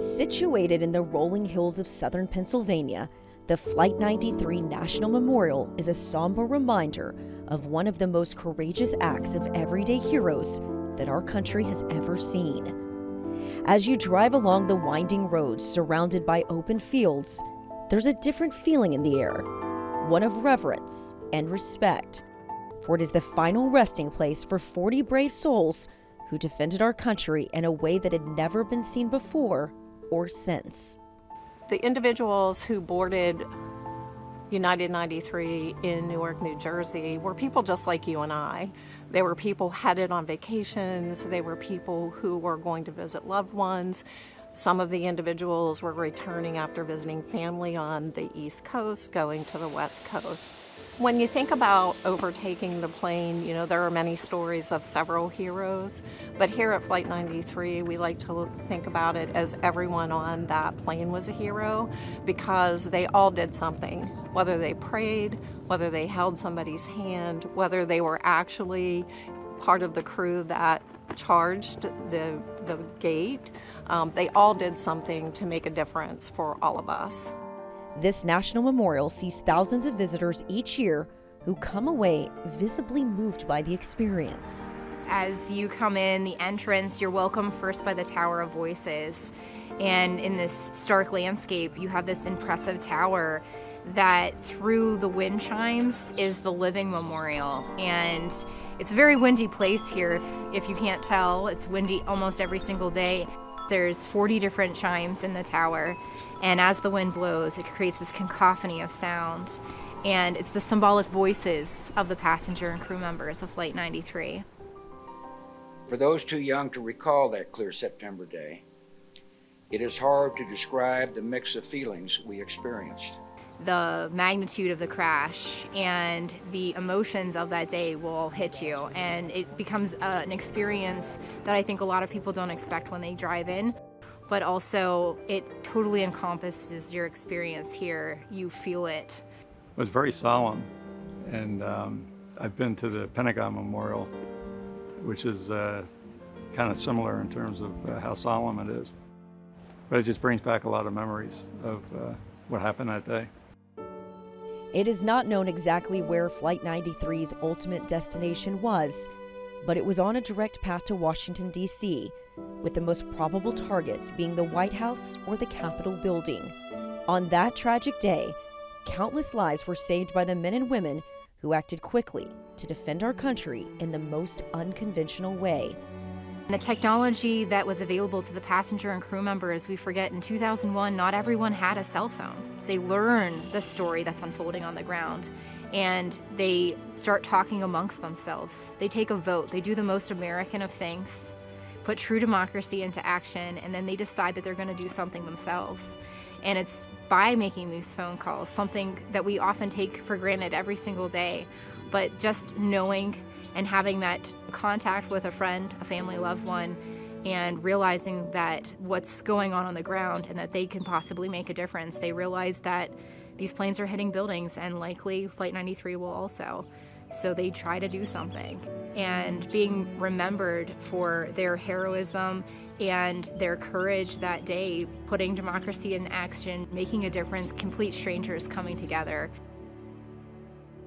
Situated in the rolling hills of southern Pennsylvania, the Flight 93 National Memorial is a somber reminder of one of the most courageous acts of everyday heroes that our country has ever seen. As you drive along the winding roads surrounded by open fields, there's a different feeling in the air, one of reverence and respect, for it is the final resting place for 40 brave souls who defended our country in a way that had never been seen before or since. The individuals who boarded United 93 in Newark, New Jersey were people just like you and I. They were people headed on vacations. They were people who were going to visit loved ones. Some of the individuals were returning after visiting family on the East Coast, going to the West Coast. When you think about overtaking the plane, you know, there are many stories of several heroes, but here at Flight 93, we like to think about it as everyone on that plane was a hero because they all did something, whether they prayed, whether they held somebody's hand, whether they were actually part of the crew that charged the gate. They all did something to make a difference for all of us. This national memorial sees thousands of visitors each year who come away visibly moved by the experience. As you come in the entrance, you're welcomed first by the Tower of Voices. And in this stark landscape, you have this impressive tower that through the wind chimes is the living memorial. And it's a very windy place here, if you can't tell. It's windy almost every single day. There's 40 different chimes in the tower, and as the wind blows, it creates this cacophony of sound, and it's the symbolic voices of the passenger and crew members of Flight 93. For those too young to recall that clear September day, it is hard to describe the mix of feelings we experienced. The magnitude of the crash and the emotions of that day will hit you, and it becomes an experience that I think a lot of people don't expect when they drive in, but also it totally encompasses your experience here. You feel it. It was very solemn, and I've been to the Pentagon Memorial, which is kind of similar in terms of how solemn it is, but it just brings back a lot of memories of what happened that day. It is not known exactly where Flight 93's ultimate destination was, but it was on a direct path to Washington, D.C., with the most probable targets being the White House or the Capitol building. On that tragic day, countless lives were saved by the men and women who acted quickly to defend our country in the most unconventional way. The technology that was available to the passenger and crew members, we forget in 2001, not everyone had a cell phone. They learn the story that's unfolding on the ground, and they start talking amongst themselves. They take a vote. They do the most American of things, put true democracy into action, and then they decide that they're going to do something themselves. And it's by making these phone calls, something that we often take for granted every single day, but just knowing and having that contact with a friend, a family loved one, and realizing that what's going on the ground and that they can possibly make a difference. They realize that these planes are hitting buildings, and likely Flight 93 will also. So they try to do something. And being remembered for their heroism and their courage that day, putting democracy in action, making a difference, complete strangers coming together.